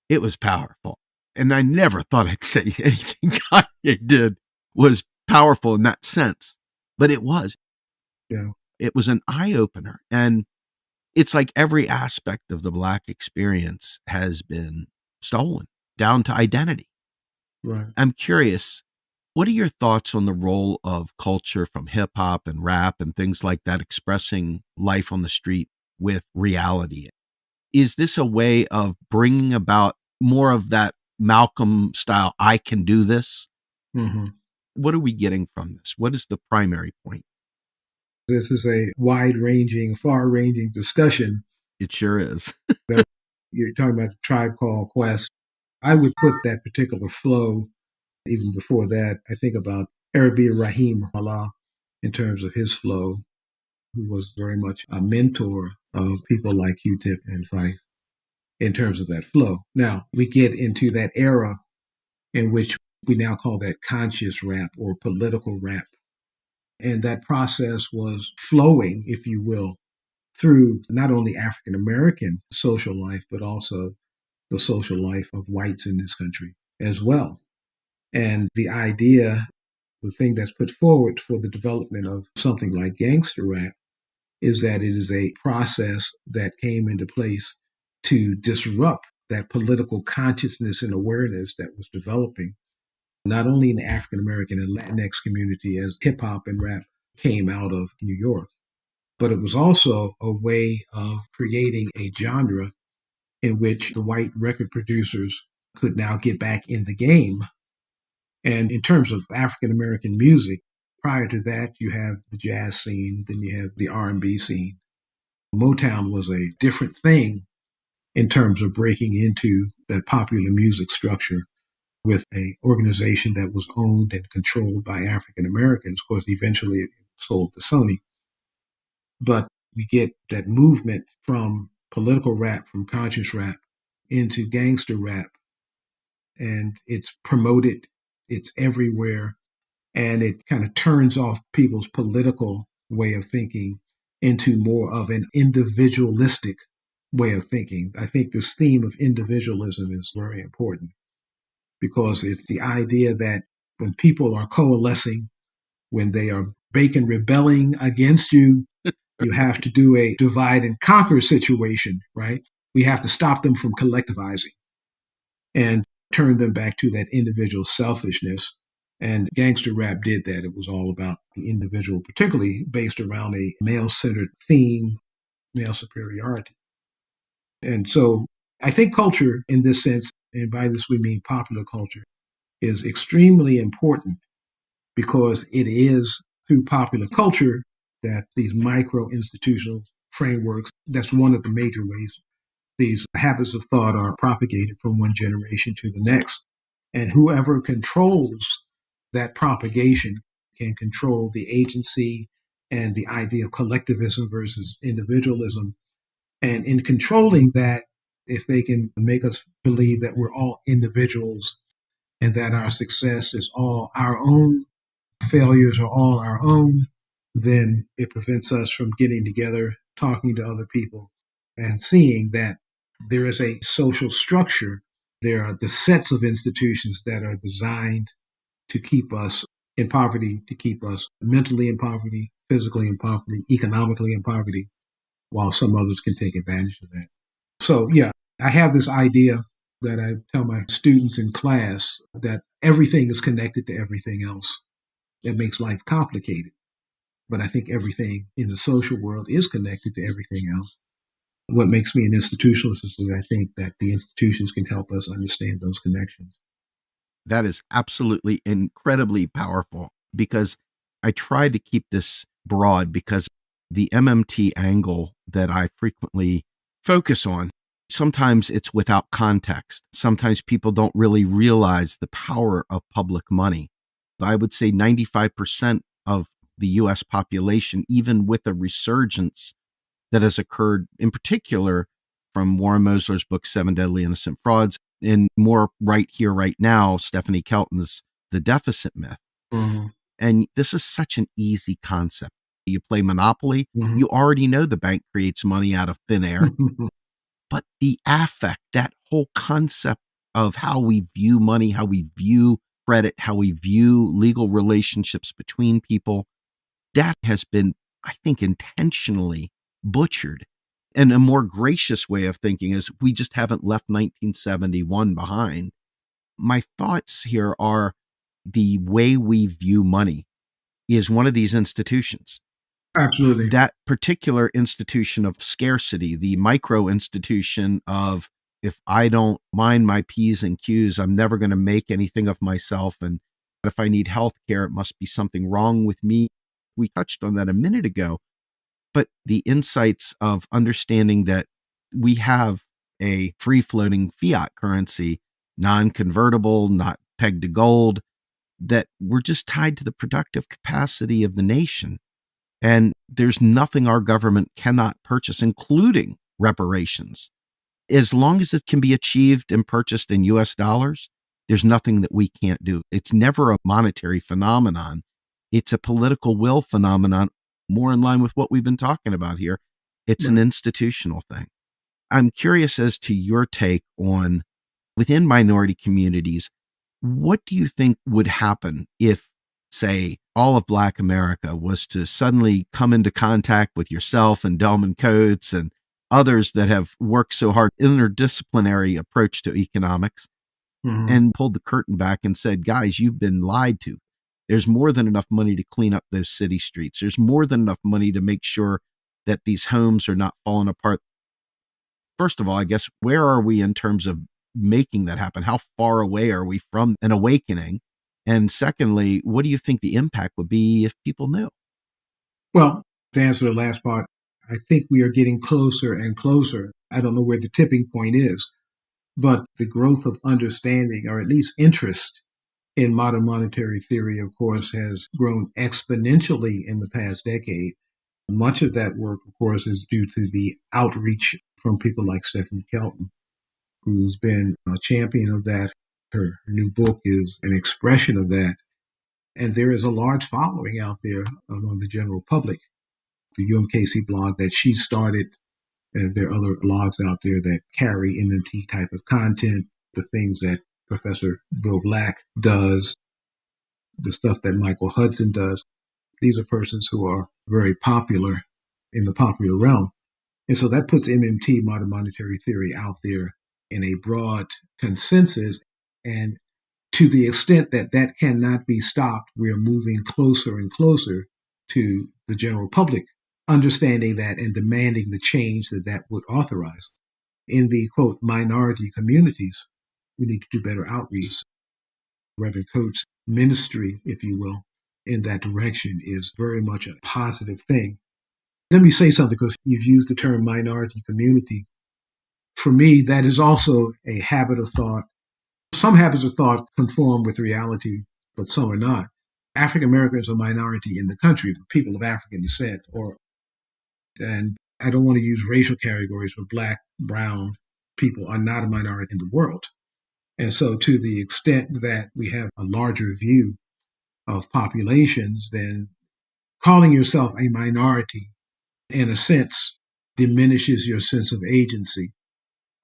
It was powerful. And I never thought I'd say anything Kanye did was powerful in that sense. But it was. It was an eye-opener. And it's like every aspect of the Black experience has been stolen down to identity. I'm curious, what are your thoughts on the role of culture from hip hop and rap and things like that, expressing life on the street with reality? Is this a way of bringing about more of that Malcolm style, I can do this? What are we getting from this? What is the primary point? This is a wide-ranging, far-ranging discussion. It sure is. You're talking about the Tribe Called Quest. I would put that particular flow, even before that, I think about Arabi Rahim Allah in terms of his flow, who was very much a mentor of people like Q-Tip and Fife in terms of that flow. Now, we get into that era in which we now call that conscious rap or political rap. And that process was flowing, if you will, through not only African American social life, but also the social life of whites in this country as well. And the idea, the thing that's put forward for the development of something like gangster rap is that it is a process that came into place to disrupt that political consciousness and awareness that was developing, not only in the African American and Latinx community as hip hop and rap came out of New York, but it was also a way of creating a genre in which the white record producers could now get back in the game. And in terms of African American music, prior to that, you have the jazz scene, then you have the R&B scene. Motown was a different thing in terms of breaking into that popular music structure with a organization that was owned and controlled by African Americans. Of course, eventually it sold to Sony. But we get that movement from political rap, from conscious rap, into gangster rap. And it's promoted, it's everywhere. And it kind of turns off people's political way of thinking into more of an individualistic way of thinking. I think this theme of individualism is very important because it's the idea that when people are coalescing, when they are bacon rebelling against you, you have to do a divide and conquer situation, right? We have to stop them from collectivizing and turn them back to that individual selfishness. And gangster rap did that. It was all about the individual, particularly based around a male-centered theme, male superiority. And so I think culture in this sense, and by this we mean popular culture, is extremely important because it is through popular culture that these micro-institutional frameworks, that's one of the major ways these habits of thought are propagated from one generation to the next. And whoever controls that propagation can control the agency and the idea of collectivism versus individualism. And in controlling that, if they can make us believe that we're all individuals and that our success is all our own, failures are all our own, then it prevents us from getting together, talking to other people, and seeing that there is a social structure. There are the sets of institutions that are designed to keep us in poverty, to keep us mentally in poverty, physically in poverty, economically in poverty, while some others can take advantage of that. So, yeah, I have this idea that I tell my students in class that everything is connected to everything else. That makes life complicated. But I think everything in the social world is connected to everything else. What makes me an institutionalist is that I think that the institutions can help us understand those connections. That is absolutely incredibly powerful because I try to keep this broad because the MMT angle that I frequently focus on, sometimes it's without context. Sometimes people don't really realize the power of public money. I would say 95% of the US population, even with a resurgence that has occurred in particular from Warren Mosler's book, Seven Deadly Innocent Frauds, and more right here, right now, Stephanie Kelton's The Deficit Myth. Mm-hmm. And this is such an easy concept. You play Monopoly, Mm-hmm. you already know the bank creates money out of thin air. But the affect, that whole concept of how we view money, how we view credit, how we view legal relationships between people, that has been, I think, intentionally butchered. And a more gracious way of thinking is we just haven't left 1971 behind. My thoughts here are the way we view money is one of these institutions. Absolutely. That particular institution of scarcity, the micro institution of if I don't mind my P's and Q's, I'm never going to make anything of myself. And if I need health care, it must be something wrong with me. We touched on that a minute ago. But the insights of understanding that we have a free-floating fiat currency, non-convertible, not pegged to gold, that we're just tied to the productive capacity of the nation. And there's nothing our government cannot purchase, including reparations. As long as it can be achieved and purchased in US dollars, there's nothing that we can't do. It's never a monetary phenomenon. It's a political will phenomenon, more in line with what we've been talking about here. It's an institutional thing. I'm curious as to your take on, within minority communities, what do you think would happen if, say, all of Black America was to suddenly come into contact with yourself and Delman Coates and others that have worked so hard, interdisciplinary approach to economics, and pulled the curtain back and said, guys, you've been lied to. There's more than enough money to clean up those city streets. There's more than enough money to make sure that these homes are not falling apart. First of all, I guess, where are we in terms of making that happen? How far away are we from an awakening? And secondly, what do you think the impact would be if people knew? Well, to answer the last part, I think we are getting closer and closer. I don't know where the tipping point is, but the growth of understanding, or at least interest in modern monetary theory, of course, has grown exponentially in the past decade. Much of that work, of course, is due to the outreach from people like Stephanie Kelton, who's been a champion of that. Her new book is an expression of that. And there is a large following out there among the general public. The UMKC blog that she started, and there are other blogs out there that carry MMT type of content, the things that Professor Bill Black does, the stuff that Michael Hudson does. These are persons who are very popular in the popular realm. And so that puts MMT, modern monetary theory, out there in a broad consensus. And to the extent that that cannot be stopped, we are moving closer and closer to the general public understanding that and demanding the change that that would authorize. In the, quote, minority communities, we need to do better outreach. Reverend Coates' ministry, if you will, in that direction is very much a positive thing. Let me say something, because you've used the term minority community. For me, that is also a habit of thought. Some habits of thought conform with reality, but some are not. African Americans are a minority in the country, the people of African descent, and I don't want to use racial categories, but Black, brown people are not a minority in the world. And so to the extent that we have a larger view of populations, then calling yourself a minority, in a sense, diminishes your sense of agency.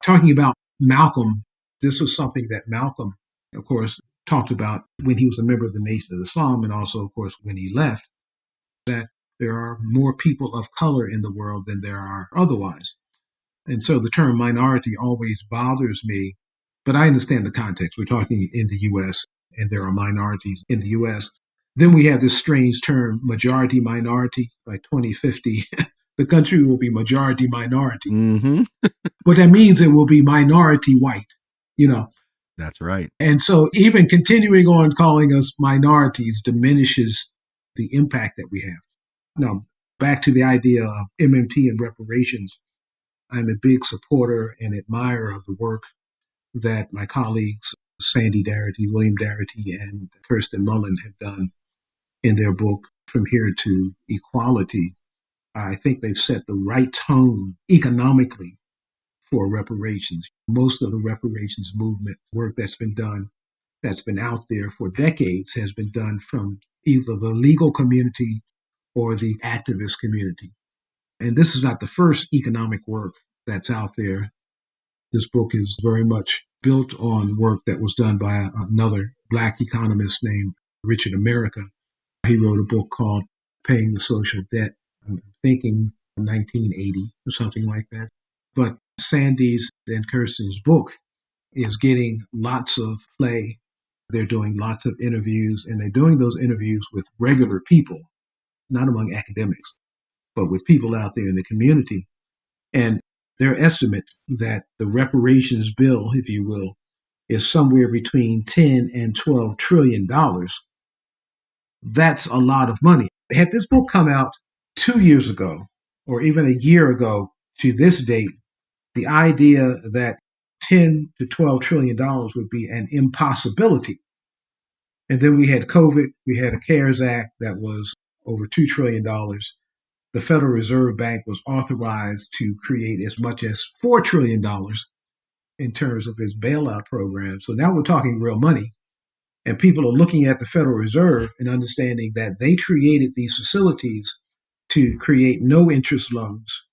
Talking about Malcolm, this was something that Malcolm, of course, talked about when he was a member of the Nation of Islam, and also, of course, when he left, that there are more people of color in the world than there are otherwise. And so the term minority always bothers me, but I understand the context. We're talking in the U.S., and there are minorities in the U.S. Then we have this strange term, majority minority. By 2050, the country will be majority minority. What that means, it will be minority white, That's right. And so even continuing on calling us minorities diminishes the impact that we have. Now, back to the idea of MMT and reparations. I'm a big supporter and admirer of the work that my colleagues, Sandy Darity, William Darity, and Kirsten Mullen have done in their book, From Here to Equality. I think they've set the right tone economically for reparations. Most of the reparations movement work that's been done, that's been out there for decades, has been done from either the legal community or the activist community. And this is not the first economic work that's out there. This book is very much built on work that was done by another Black economist named Richard America. He wrote a book called Paying the Social Debt, I'm thinking 1980 or something like that. But Sandy's and Kirsten's book is getting lots of play. They're doing lots of interviews, and they're doing those interviews with regular people, not among academics, but with people out there in the community. And their estimate that the reparations bill, if you will, is somewhere between 10 and 12 trillion dollars. That's a lot of money. Had this book come out 2 years ago, or even a year ago to this date, the idea that 10 to 12 trillion dollars would be an impossibility. And then we had COVID, we had a CARES Act that was over $2 trillion. The Federal Reserve Bank was authorized to create as much as $4 trillion in terms of its bailout program. So now we're talking real money. And people are looking at the Federal Reserve and understanding that they created these facilities to create no interest loans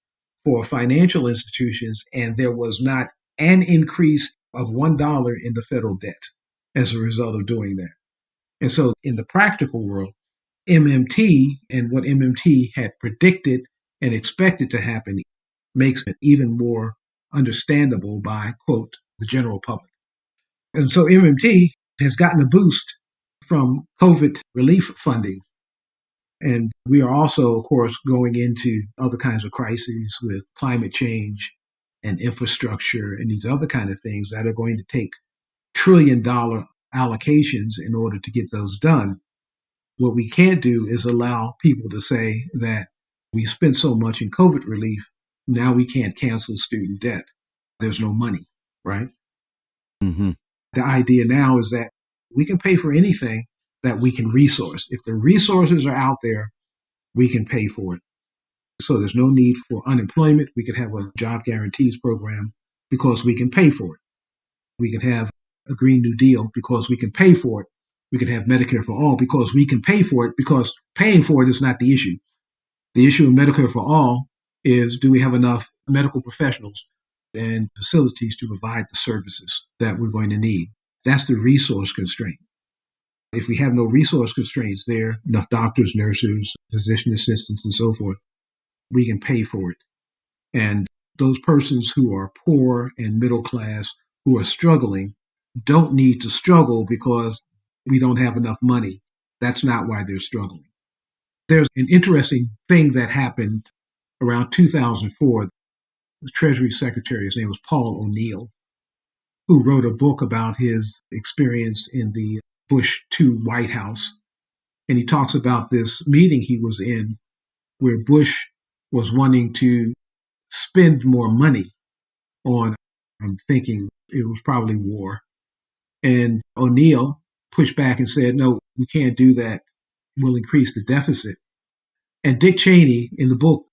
for financial institutions, and there was not an increase of $1 in the federal debt as a result of doing that. And so, in the practical world, MMT and what MMT had predicted and expected to happen makes it even more understandable by, quote, the general public. And so MMT has gotten a boost from COVID relief funding. And we are also, of course, going into other kinds of crises with climate change and infrastructure and these other kind of things that are going to take $1 trillion allocations in order to get those done. What we can't do is allow people to say that we spent so much in COVID relief, now we can't cancel student debt. There's no money, right? Mm-hmm. The idea now is that we can pay for anything that we can resource. If the resources are out there, we can pay for it. So there's no need for unemployment. We could have a job guarantees program because we can pay for it. We can have a Green New Deal because we can pay for it. We can have Medicare for all because we can pay for it, because paying for it is not the issue. The issue of Medicare for all is, do we have enough medical professionals and facilities to provide the services that we're going to need? That's the resource constraint. If we have no resource constraints there, enough doctors, nurses, physician assistants, and so forth, we can pay for it. And those persons who are poor and middle class, who are struggling, don't need to struggle because we don't have enough money. That's not why they're struggling. There's an interesting thing that happened around 2004. The Treasury Secretary, his name was Paul O'Neill, who wrote a book about his experience in the Bush II White House. And he talks about this meeting he was in where Bush was wanting to spend more money on, I'm thinking it was probably war. And O'Neill pushed back and said, no, we can't do that. We'll increase the deficit. And Dick Cheney, in the book,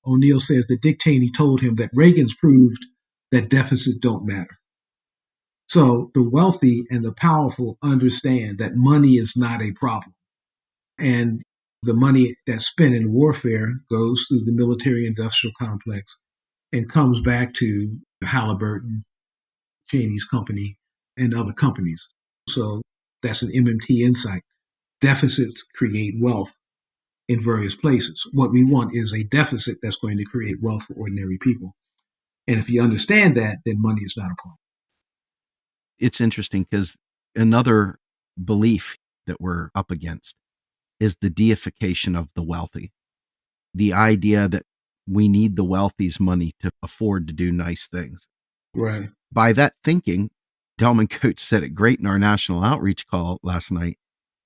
O'Neill says that Dick Cheney told him that Reagan's proved that deficits don't matter. So the wealthy and the powerful understand that money is not a problem. And the money that's spent in warfare goes through the military industrial complex and comes back to Halliburton, Cheney's company, and other companies. So that's an MMT insight. Deficits create wealth in various places. What we want is a deficit that's going to create wealth for ordinary people. And if you understand that, then money is not a problem. It's interesting because another belief that we're up against is the deification of the wealthy. The idea that we need the wealthy's money to afford to do nice things. Right. By that thinking, Delman Coates said it great in our national outreach call last night.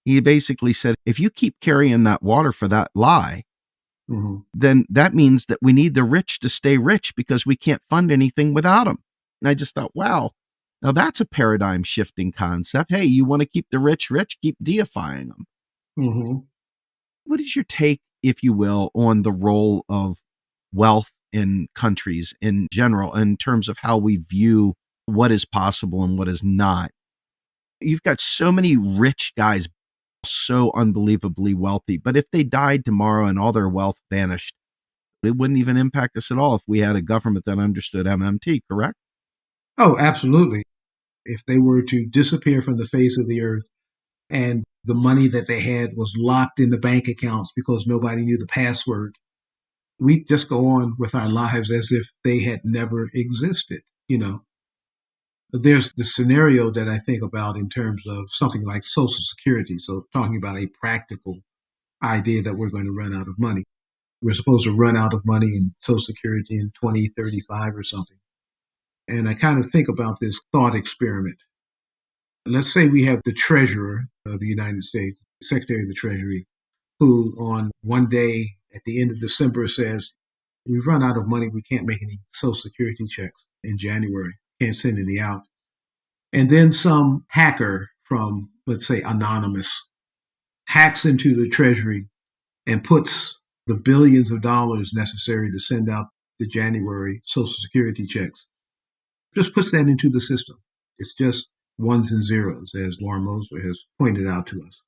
He basically said, if you keep carrying that water for that lie, then that means that we need the rich to stay rich because we can't fund anything without them. And I just thought, wow, now that's a paradigm shifting concept. Hey, you want to keep the rich rich, keep deifying them. What is your take, if you will, on the role of wealth in countries in general in terms of how we view what is possible and what is not? You've got so many rich guys, so unbelievably wealthy, but if they died tomorrow and all their wealth vanished, it wouldn't even impact us at all if we had a government that understood MMT, correct? Oh, absolutely. If they were to disappear from the face of the earth and the money that they had was locked in the bank accounts because nobody knew the password, we'd just go on with our lives as if they had never existed, you know. There's the scenario that I think about in terms of something like Social Security. So talking about a practical idea that we're going to run out of money. We're supposed to run out of money in Social Security in 2035 or something. And I kind of think about this thought experiment. Let's say we have the Treasurer of the United States, Secretary of the Treasury, who on one day at the end of December says, we've run out of money. We can't make any Social Security checks in January. Can't send any out. And then some hacker from, let's say, Anonymous, hacks into the Treasury and puts the billions of dollars necessary to send out the January Social Security checks. Just puts that into the system. It's just ones and zeros, as Warren Mosley has pointed out to us.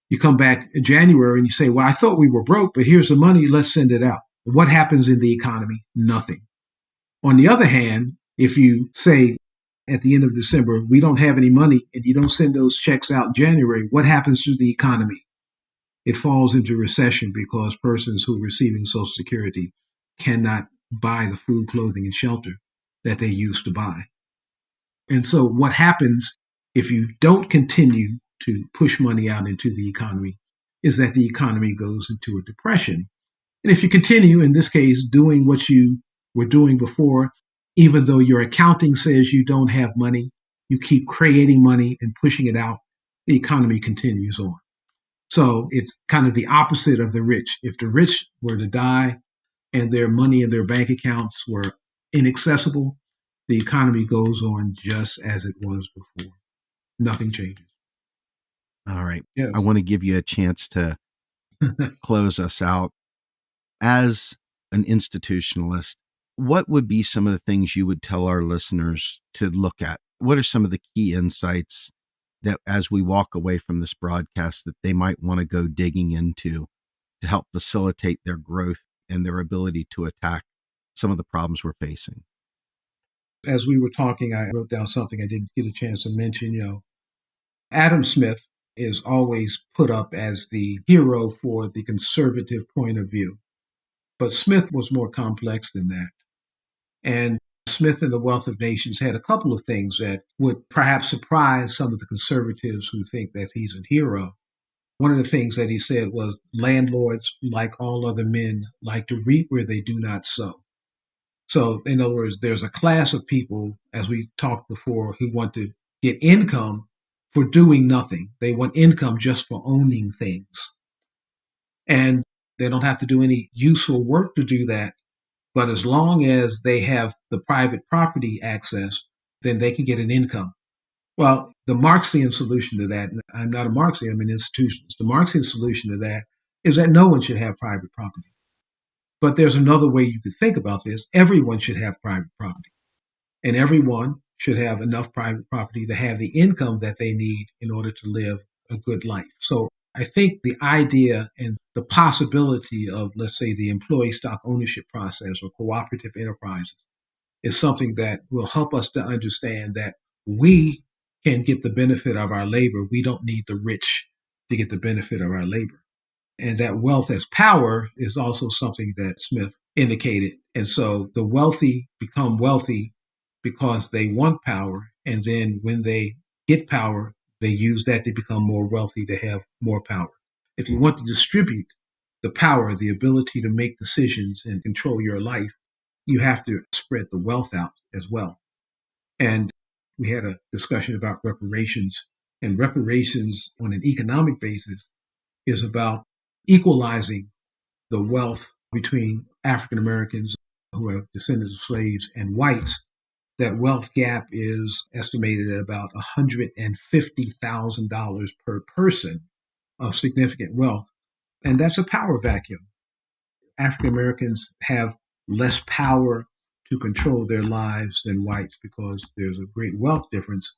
You come back in January and you say, well, I thought we were broke, but here's the money, let's send it out. What happens in the economy? Nothing. On the other hand, if you say at the end of December, we don't have any money, and you don't send those checks out in January, what happens to the economy? It falls into recession because persons who are receiving Social Security cannot buy the food, clothing, and shelter that they used to buy. And so what happens if you don't continue to push money out into the economy is that the economy goes into a depression. And if you continue, in this case, doing what you were doing before, even though your accounting says you don't have money, you keep creating money and pushing it out, the economy continues on. So it's kind of the opposite of the rich. If the rich were to die and their money in their bank accounts were inaccessible, the economy goes on just as it was before. Nothing changes. All right. Yes. I want to give you a chance to close us out. As an institutionalist, what would be some of the things you would tell our listeners to look at? What are some of the key insights that as we walk away from this broadcast that they might want to go digging into to help facilitate their growth and their ability to attack some of the problems we're facing? As we were talking, I wrote down something I didn't get a chance to mention. Adam Smith is always put up as the hero for the conservative point of view. But Smith was more complex than that. And Smith and the Wealth of Nations had a couple of things that would perhaps surprise some of the conservatives who think that he's a hero. One of the things that he said was landlords, like all other men, like to reap where they do not sow. So, in other words, there's a class of people, as we talked before, who want to get income for doing nothing. They want income just for owning things. And they don't have to do any useful work to do that. But as long as they have the private property access, then they can get an income. Well, the Marxian solution to that, and I'm not a Marxian, I'm an institutionalist. The Marxian solution to that is that no one should have private property. But there's another way you could think about this. Everyone should have private property. And everyone should have enough private property to have the income that they need in order to live a good life. So I think the idea and the possibility of, let's say, the employee stock ownership process or cooperative enterprises is something that will help us to understand that we can get the benefit of our labor. We don't need the rich to get the benefit of our labor. And that wealth as power is also something that Smith indicated. And so the wealthy become wealthy because they want power. And then when they get power, they use that to become more wealthy, to have more power. If you want to distribute the power, the ability to make decisions and control your life, you have to spread the wealth out as well. And we had a discussion about reparations, and reparations on an economic basis is about equalizing the wealth between African Americans who are descendants of slaves and whites. That wealth gap is estimated at about $150,000 per person of significant wealth. And that's a power vacuum. African Americans have less power to control their lives than whites because there's a great wealth difference.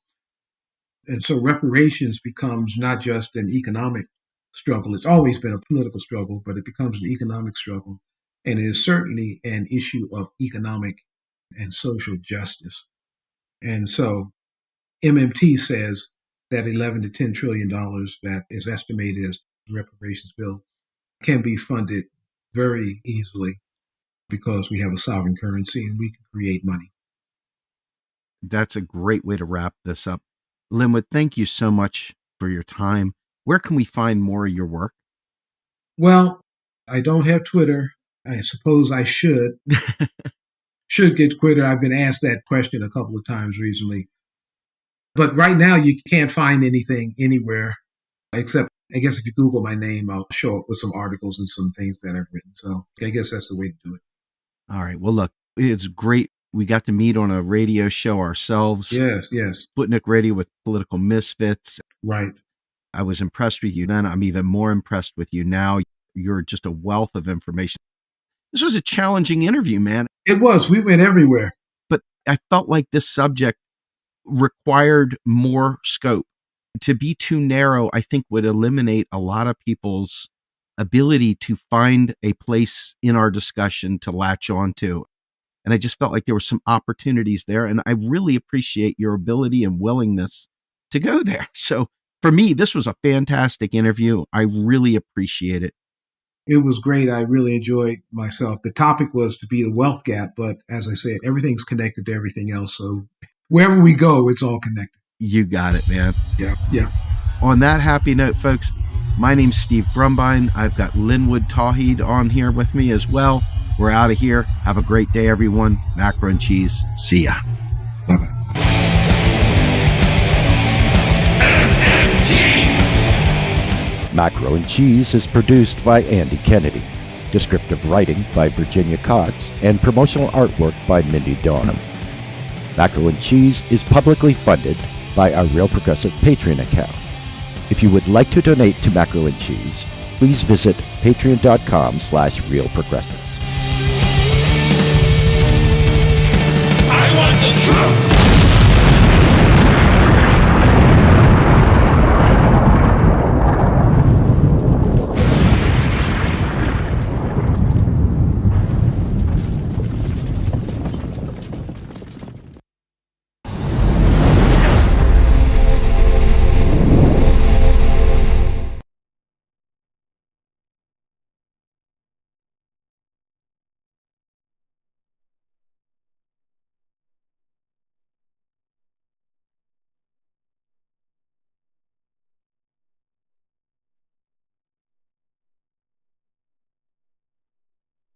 And so reparations becomes not just an economic struggle. It's always been a political struggle, but it becomes an economic struggle. And it is certainly an issue of economic and social justice. And so MMT says that 11 to $10 trillion that is estimated as the reparations bill can be funded very easily because we have a sovereign currency and we can create money. That's a great way to wrap this up. Linwood, thank you so much for your time. Where can we find more of your work? Well, I don't have Twitter. I suppose I should. Should get Twitter. I've been asked that question a couple of times recently. But right now, you can't find anything anywhere except, I guess, if you Google my name, I'll show up with some articles and some things that I've written. So I guess that's the way to do it. All right. Well, look, it's great. We got to meet on a radio show ourselves. Yes, yes. Sputnik Radio with Political Misfits. Right. I was impressed with you then. I'm even more impressed with you now. You're just a wealth of information. This was a challenging interview, man. It was. We went everywhere. But I felt like this subject required more scope. To be too narrow, I think, would eliminate a lot of people's ability to find a place in our discussion to latch onto. And I just felt like there were some opportunities there. And I really appreciate your ability and willingness to go there. So for me, this was a fantastic interview. I really appreciate it. It was great. I really enjoyed myself. The topic was to be a wealth gap, but as I said, everything's connected to everything else. So wherever we go, it's all connected. You got it, man. Yeah. On that happy note, folks, my name's Steve Grumbine. I've got Linwood Tauheed on here with me as well. We're out of here. Have a great day, everyone. Macro and cheese. See ya. Bye-bye. Macro and Cheese is produced by Andy Kennedy. Descriptive writing by Virginia Cox and promotional artwork by Mindy Donham. Macro and Cheese is publicly funded by our Real Progressive Patreon account. If you would like to donate to Macro and Cheese, please visit patreon.com/realprogressives. I want the truth.